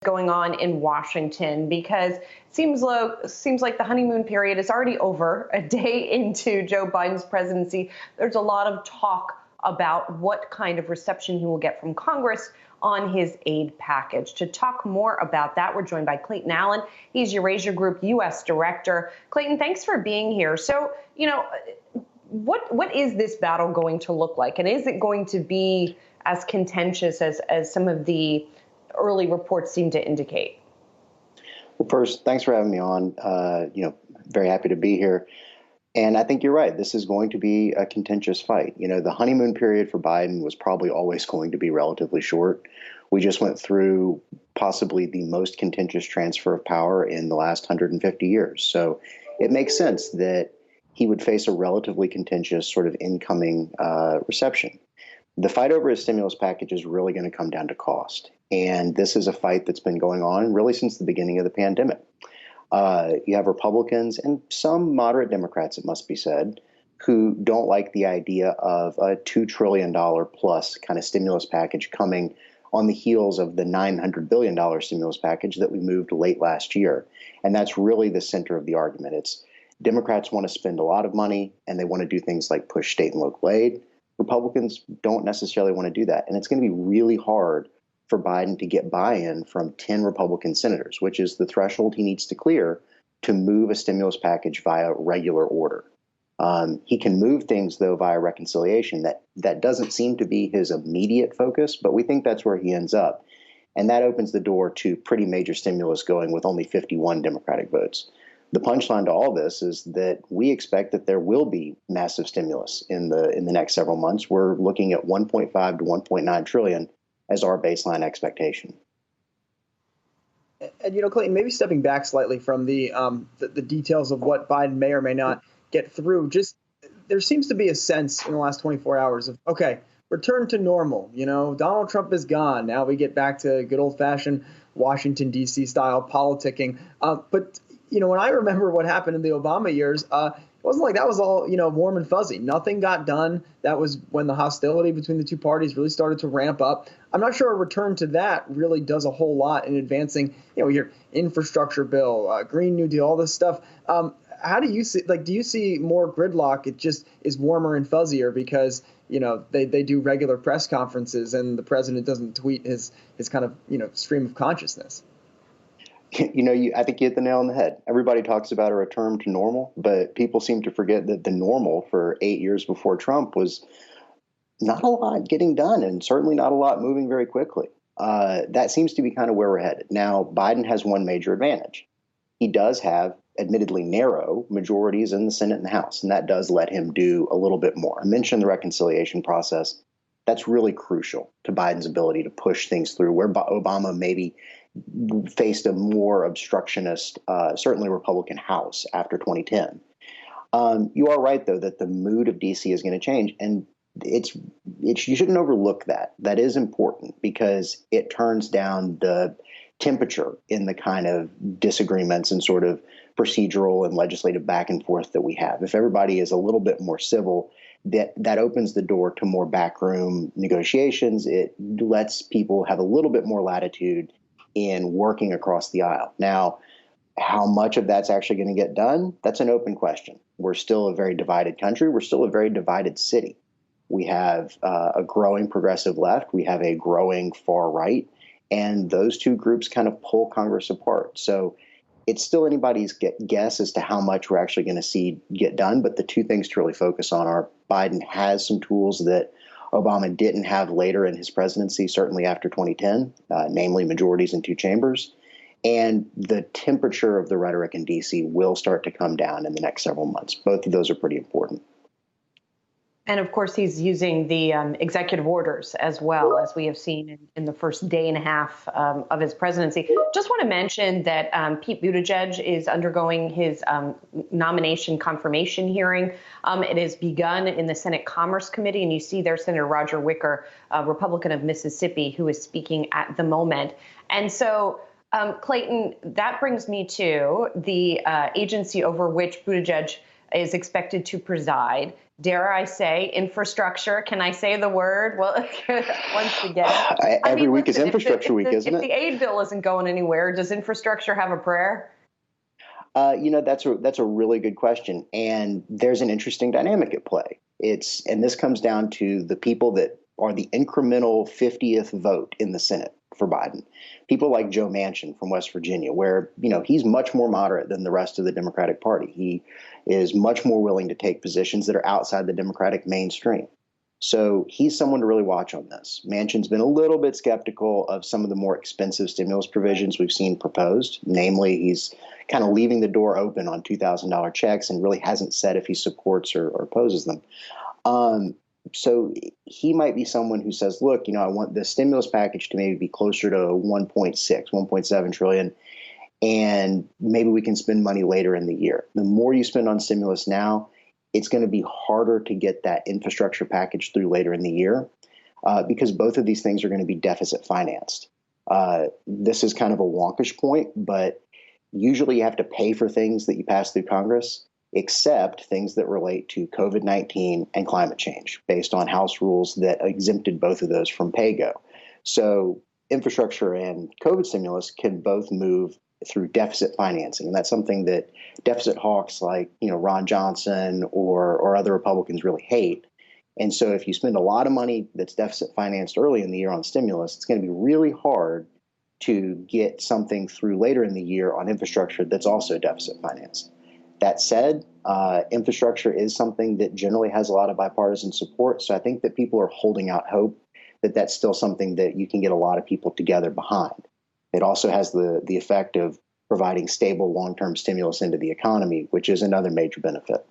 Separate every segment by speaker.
Speaker 1: going on in Washington, because it seems like the honeymoon period is already over. A day into Joe Biden's presidency, there's a lot of talk about what kind of reception he will get from Congress on his aid package. To talk more about that, we're joined by Clayton Allen. He's Eurasia Group U.S. director. Clayton, thanks for being here. So, what is this battle going to look like? And is it going to be as contentious as some of the early reports seem to indicate?
Speaker 2: Well, first, thanks for having me on. Very happy to be here. And I think you're right. This is going to be a contentious fight. The honeymoon period for Biden was probably always going to be relatively short. We just went through possibly the most contentious transfer of power in the last 150 years. So it makes sense that he would face a relatively contentious sort of incoming reception. The fight over his stimulus package is really going to come down to cost. And this is a fight that's been going on really since the beginning of the pandemic. You have Republicans and some moderate Democrats, it must be said, who don't like the idea of a $2 trillion plus kind of stimulus package coming on the heels of the $900 billion stimulus package that we moved late last year. And that's really the center of the argument. It's Democrats want to spend a lot of money and they want to do things like push state and local aid. Republicans don't necessarily want to do that. And it's going to be really hard for Biden to get buy-in from 10 Republican senators, which is the threshold he needs to clear to move a stimulus package via regular order. He can move things, though, via reconciliation. That doesn't seem to be his immediate focus, but we think that's where he ends up. And that opens the door to pretty major stimulus going with only 51 Democratic votes. The punchline to all this is that we expect that there will be massive stimulus in the next several months. We're looking at 1.5 to 1.9 trillion as our baseline expectation.
Speaker 3: And Clayton, maybe stepping back slightly from the details of what Biden may or may not get through, just there seems to be a sense in the last 24 hours of, okay, return to normal. Donald Trump is gone. Now we get back to good old-fashioned Washington, D.C. style politicking. But when I remember what happened in the Obama years, it wasn't like that was all, warm and fuzzy. Nothing got done. That was when the hostility between the two parties really started to ramp up. I'm not sure a return to that really does a whole lot in advancing, your infrastructure bill, Green New Deal, all this stuff. How do you see, do you see more gridlock? It just is warmer and fuzzier because, they do regular press conferences and the president doesn't tweet his kind of, stream of consciousness.
Speaker 2: I think you hit the nail on the head. Everybody talks about a return to normal, but people seem to forget that the normal for 8 years before Trump was not a lot getting done and certainly not a lot moving very quickly. That seems to be kind of where we're headed. Now, Biden has one major advantage. He does have admittedly narrow majorities in the Senate and the House, and that does let him do a little bit more. I mentioned the reconciliation process. That's really crucial to Biden's ability to push things through, where Obama maybe faced a more obstructionist, certainly Republican House after 2010. You are right, though, that the mood of D.C. is going to change. And you shouldn't overlook that. That is important because it turns down the temperature in the kind of disagreements and sort of procedural and legislative back and forth that we have. If everybody is a little bit more civil, that opens the door to more backroom negotiations. It lets people have a little bit more latitude in working across the aisle. Now, how much of that's actually going to get done? That's an open question. We're still a very divided country. We're still a very divided city. We have a growing progressive left. We have a growing far right. And those two groups kind of pull Congress apart. So it's still anybody's guess as to how much we're actually going to see get done. But the two things to really focus on are Biden has some tools that Obama didn't have later in his presidency, certainly after 2010, namely majorities in two chambers. And the temperature of the rhetoric in D.C. will start to come down in the next several months. Both of those are pretty important.
Speaker 1: And of course, he's using the executive orders as well, as we have seen in the first day and a half of his presidency. Just want to mention that Pete Buttigieg is undergoing his nomination confirmation hearing. It has begun in the Senate Commerce Committee, and you see there Senator Roger Wicker, a Republican of Mississippi, who is speaking at the moment. And so, Clayton, that brings me to the agency over which Buttigieg is expected to preside. Dare I say infrastructure? Can I say the word? Well, once again.
Speaker 2: Every week is infrastructure week, isn't it?
Speaker 1: If the aid bill isn't going anywhere, does infrastructure have a prayer?
Speaker 2: That's a really good question. And there's an interesting dynamic at play. And this comes down to the people that are the incremental 50th vote in the Senate for Biden. People like Joe Manchin from West Virginia, where, he's much more moderate than the rest of the Democratic Party. He is much more willing to take positions that are outside the Democratic mainstream. So he's someone to really watch on this. Manchin's been a little bit skeptical of some of the more expensive stimulus provisions we've seen proposed. Namely, he's kind of leaving the door open on $2,000 checks and really hasn't said if he supports or opposes them. So he might be someone who says, look, I want the stimulus package to maybe be closer to 1.6, 1.7 trillion, and maybe we can spend money later in the year. The more you spend on stimulus now, it's going to be harder to get that infrastructure package through later in the year because both of these things are going to be deficit financed. This is kind of a wonkish point, but usually you have to pay for things that you pass through Congress, except things that relate to COVID-19 and climate change based on House rules that exempted both of those from pay-go. So infrastructure and COVID stimulus can both move through deficit financing. And that's something that deficit hawks like, Ron Johnson or other Republicans really hate. And so if you spend a lot of money that's deficit financed early in the year on stimulus, it's going to be really hard to get something through later in the year on infrastructure that's also deficit financed. That said, infrastructure is something that generally has a lot of bipartisan support. So I think that people are holding out hope that that's still something that you can get a lot of people together behind. It also has the effect of providing stable long-term stimulus into the economy, which is another major benefit.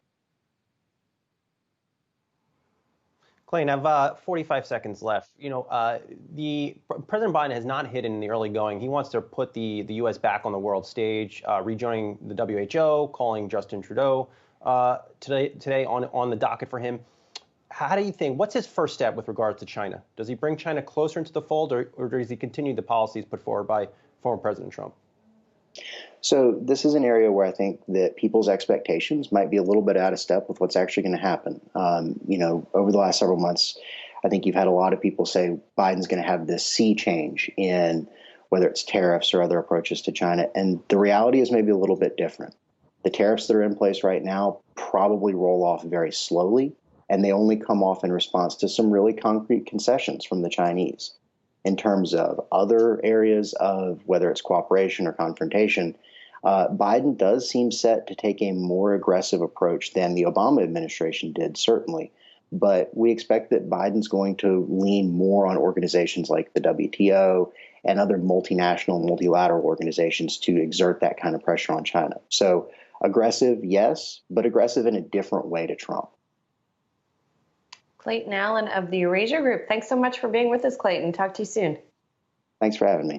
Speaker 4: Clayton, I have 45 seconds left. The President Biden has not hidden in the early going. He wants to put the U.S. back on the world stage, rejoining the WHO, calling Justin Trudeau today on the docket for him. How do you think, what's his first step with regards to China? Does he bring China closer into the fold, or does he continue the policies put forward by former President Trump?
Speaker 2: So this is an area where I think that people's expectations might be a little bit out of step with what's actually going to happen. Over the last several months, I think you've had a lot of people say Biden's going to have this sea change in whether it's tariffs or other approaches to China. And the reality is maybe a little bit different. The tariffs that are in place right now probably roll off very slowly, and they only come off in response to some really concrete concessions from the Chinese. In terms of other areas of whether it's cooperation or confrontation, Biden does seem set to take a more aggressive approach than the Obama administration did, certainly. But we expect that Biden's going to lean more on organizations like the WTO and other multinational, multilateral organizations to exert that kind of pressure on China. So aggressive, yes, but aggressive in a different way to Trump.
Speaker 1: Clayton Allen of the Eurasia Group. Thanks so much for being with us, Clayton. Talk to you soon.
Speaker 2: Thanks for having me.